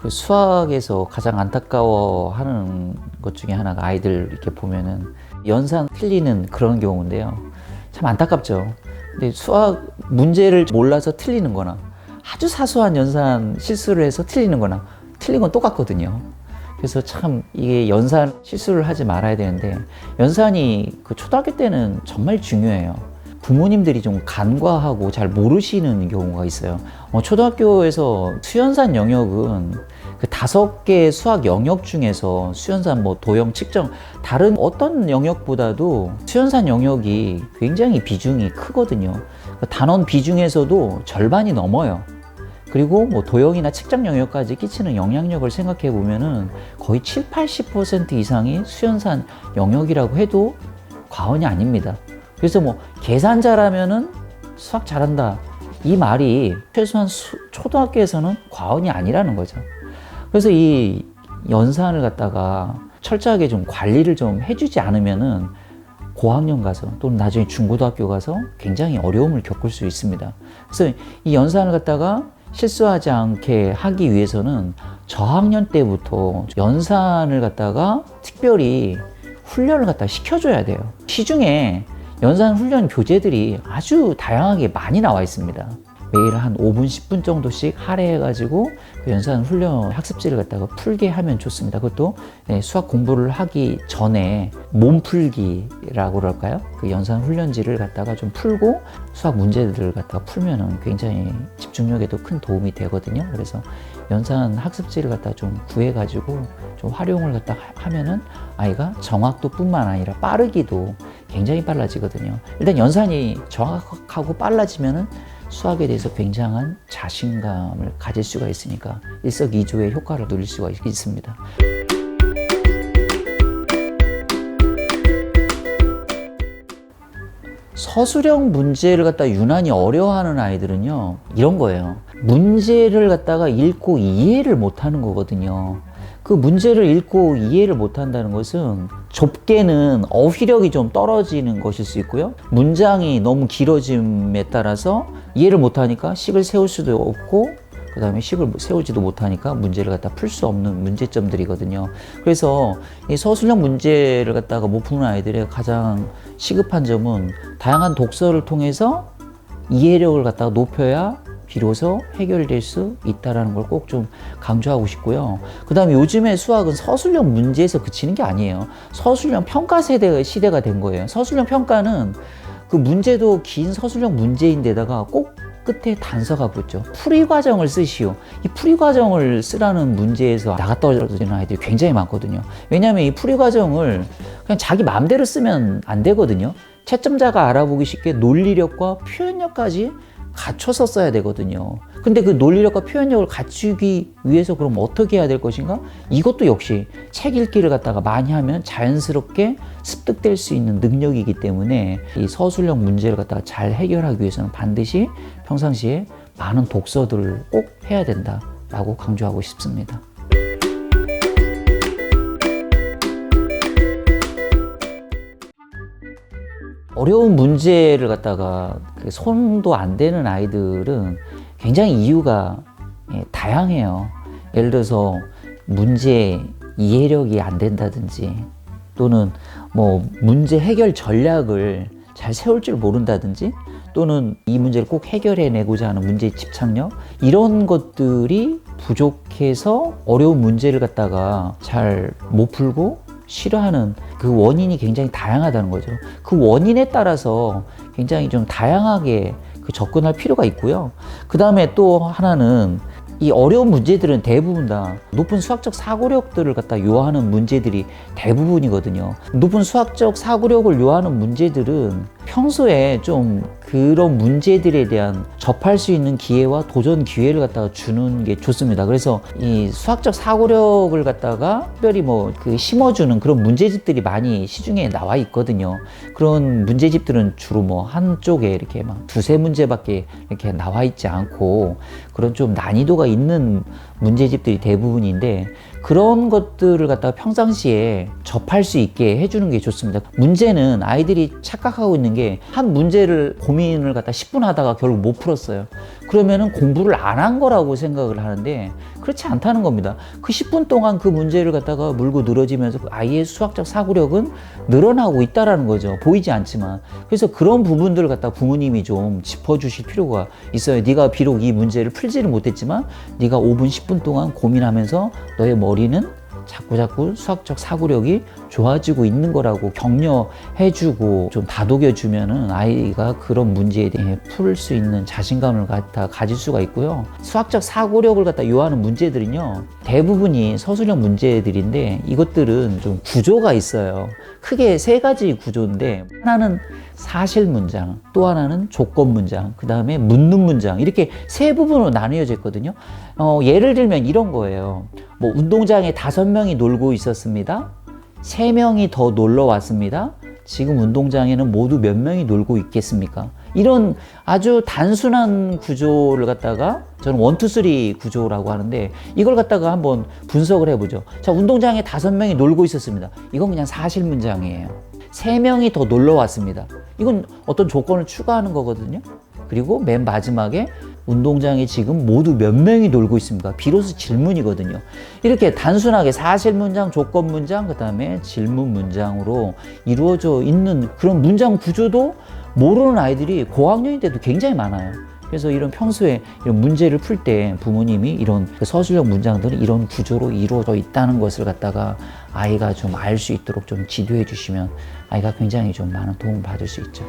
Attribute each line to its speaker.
Speaker 1: 그 수학에서 가장 안타까워하는 것 중에 하나가 아이들 이렇게 보면은 연산 틀리는 그런 경우인데요. 참 안타깝죠. 근데 수학 문제를 몰라서 틀리는 거나 아주 사소한 연산 실수를 해서 틀리는 거나 틀린 건 똑같거든요. 그래서 참 이게 연산 실수를 하지 말아야 되는데 연산이 그 초등학교 때는 정말 중요해요. 부모님들이 좀 간과하고 잘 모르시는 경우가 있어요. 초등학교에서 수연산 영역은 그 5개의 수학 영역 중에서 수연산, 도형, 측정 다른 어떤 영역보다도 수연산 영역이 굉장히 비중이 크거든요. 단원 비중에서도 절반이 넘어요. 그리고 도형이나 측정 영역까지 끼치는 영향력을 생각해 보면은 거의 70~80% 이상이 수연산 영역이라고 해도 과언이 아닙니다. 그래서 계산 잘하면은 수학 잘한다, 이 말이 최소한 초등학교에서는 과언이 아니라는 거죠. 그래서 이 연산을 갖다가 철저하게 좀 관리를 좀 해주지 않으면은 고학년 가서 또는 나중에 중고등학교 가서 굉장히 어려움을 겪을 수 있습니다. 그래서 이 연산을 갖다가 실수하지 않게 하기 위해서는 저학년 때부터 연산을 갖다가 특별히 훈련을 갖다가 시켜줘야 돼요. 시중에 연산 훈련 교재들이 아주 다양하게 많이 나와 있습니다. 매일 한 5분, 10분 정도씩 할애해가지고 그 연산 훈련 학습지를 갖다가 풀게 하면 좋습니다. 그것도 수학 공부를 하기 전에 몸풀기라고 그럴까요? 그 연산 훈련지를 갖다가 좀 풀고 수학 문제들을 갖다가 풀면은 굉장히 집중력에도 큰 도움이 되거든요. 그래서 연산 학습지를 갖다가 좀 구해가지고 좀 활용을 갖다가 하면은 아이가 정확도뿐만 아니라 빠르기도 굉장히 빨라지거든요. 일단 연산이 정확하고 빨라지면은 수학에 대해서 굉장한 자신감을 가질 수가 있으니까 일석이조의 효과를 누릴 수가 있습니다. 서술형 문제를 갖다 유난히 어려워하는 아이들은요, 이런 거예요. 문제를 갖다가 읽고 이해를 못하는 거거든요. 그 문제를 읽고 이해를 못한다는 것은 좁게는 어휘력이 좀 떨어지는 것일 수 있고요. 문장이 너무 길어짐에 따라서 이해를 못하니까 식을 세울 수도 없고 그 다음에 식을 세우지도 못하니까 문제를 갖다 풀 수 없는 문제점들이거든요. 그래서 이 서술형 문제를 갖다가 못 푸는 아이들의 가장 시급한 점은 다양한 독서를 통해서 이해력을 갖다가 높여야 비로소 해결될 수 있다는 걸 꼭 좀 강조하고 싶고요. 그 다음에 요즘에 수학은 서술형 문제에서 그치는 게 아니에요. 서술형 평가 시대가 된 거예요. 서술형 평가는 그 문제도 긴 서술형 문제인데다가 꼭 끝에 단서가 붙죠. 풀이 과정을 쓰시오. 이 풀이 과정을 쓰라는 문제에서 나가 떨어지는 아이들이 굉장히 많거든요. 왜냐하면 이 풀이 과정을 그냥 자기 마음대로 쓰면 안 되거든요. 채점자가 알아보기 쉽게 논리력과 표현력까지 갖춰서 써야 되거든요. 근데 그 논리력과 표현력을 갖추기 위해서 그럼 어떻게 해야 될 것인가? 이것도 역시 책 읽기를 갖다가 많이 하면 자연스럽게 습득될 수 있는 능력이기 때문에 이 서술형 문제를 갖다가 잘 해결하기 위해서는 반드시 평상시에 많은 독서들을 꼭 해야 된다라고 강조하고 싶습니다. 어려운 문제를 갖다가 손도 안 대는 아이들은 굉장히 이유가 다양해요. 예를 들어서 문제 이해력이 안 된다든지 또는 문제 해결 전략을 잘 세울 줄 모른다든지 또는 이 문제를 꼭 해결해내고자 하는 문제 집착력, 이런 것들이 부족해서 어려운 문제를 갖다가 잘 못 풀고 싫어하는 그 원인이 굉장히 다양하다는 거죠. 그 원인에 따라서 굉장히 좀 다양하게 접근할 필요가 있고요. 그 다음에 또 하나는 이 어려운 문제들은 대부분 다 높은 수학적 사고력들을 갖다 요하는 문제들이 대부분이거든요. 높은 수학적 사고력을 요하는 문제들은 평소에 좀 그런 문제들에 대한 접할 수 있는 기회와 도전 기회를 갖다가 주는 게 좋습니다. 그래서 이 수학적 사고력을 갖다가 특별히 심어주는 그런 문제집들이 많이 시중에 나와 있거든요. 그런 문제집들은 주로 한쪽에 이렇게 두세 문제밖에 이렇게 나와 있지 않고 그런 좀 난이도가 있는 문제집들이 대부분인데 그런 것들을 갖다가 평상시에 접할 수 있게 해주는 게 좋습니다. 문제는 아이들이 착각하고 있는 게 한 문제를 고민을 갖다 10분 하다가 결국 못 풀었어요. 그러면은 공부를 안 한 거라고 생각을 하는데 그렇지 않다는 겁니다. 그 10분 동안 그 문제를 갖다가 물고 늘어지면서 그 아이의 수학적 사고력은 늘어나고 있다라는 거죠. 보이지 않지만. 그래서 그런 부분들을 갖다가 부모님이 좀 짚어주실 필요가 있어요. 네가 비록 이 문제를 풀지를 못했지만 네가 5분, 10분 동안 고민하면서 너의 머리는 자꾸 수학적 사고력이 좋아지고 있는 거라고 격려해주고 좀 다독여주면은 아이가 그런 문제에 대해 풀 수 있는 자신감을 가질 수가 있고요. 수학적 사고력을 갖다 요하는 문제들은요, 대부분이 서술형 문제들인데 이것들은 좀 구조가 있어요. 크게 세 가지 구조인데 하나는 사실 문장, 또 하나는 조건 문장, 그 다음에 묻는 문장, 이렇게 세 부분으로 나뉘어져 있거든요. 예를 들면 이런 거예요. 뭐 운동장에 5명이 놀고 있었습니다. 3명이 더 놀러 왔습니다. 지금 운동장에는 모두 몇 명이 놀고 있겠습니까? 이런 아주 단순한 구조를 갖다가 저는 1, 2, 3 구조라고 하는데 이걸 갖다가 한번 분석을 해보죠. 자, 운동장에 5명이 놀고 있었습니다. 이건 그냥 사실 문장이에요. 3명이 더 놀러 왔습니다. 이건 어떤 조건을 추가하는 거거든요. 그리고 맨 마지막에 운동장에 지금 모두 몇 명이 놀고 있습니까? 비로소 질문이거든요. 이렇게 단순하게 사실 문장, 조건 문장, 그 다음에 질문 문장으로 이루어져 있는 그런 문장 구조도 모르는 아이들이 고학년이 돼도 굉장히 많아요. 그래서 이런 평소에 이런 문제를 풀 때 부모님이 이런 서술형 문장들이 이런 구조로 이루어져 있다는 것을 갖다가 아이가 좀 알 수 있도록 좀 지도해 주시면 아이가 굉장히 좀 많은 도움을 받을 수 있죠.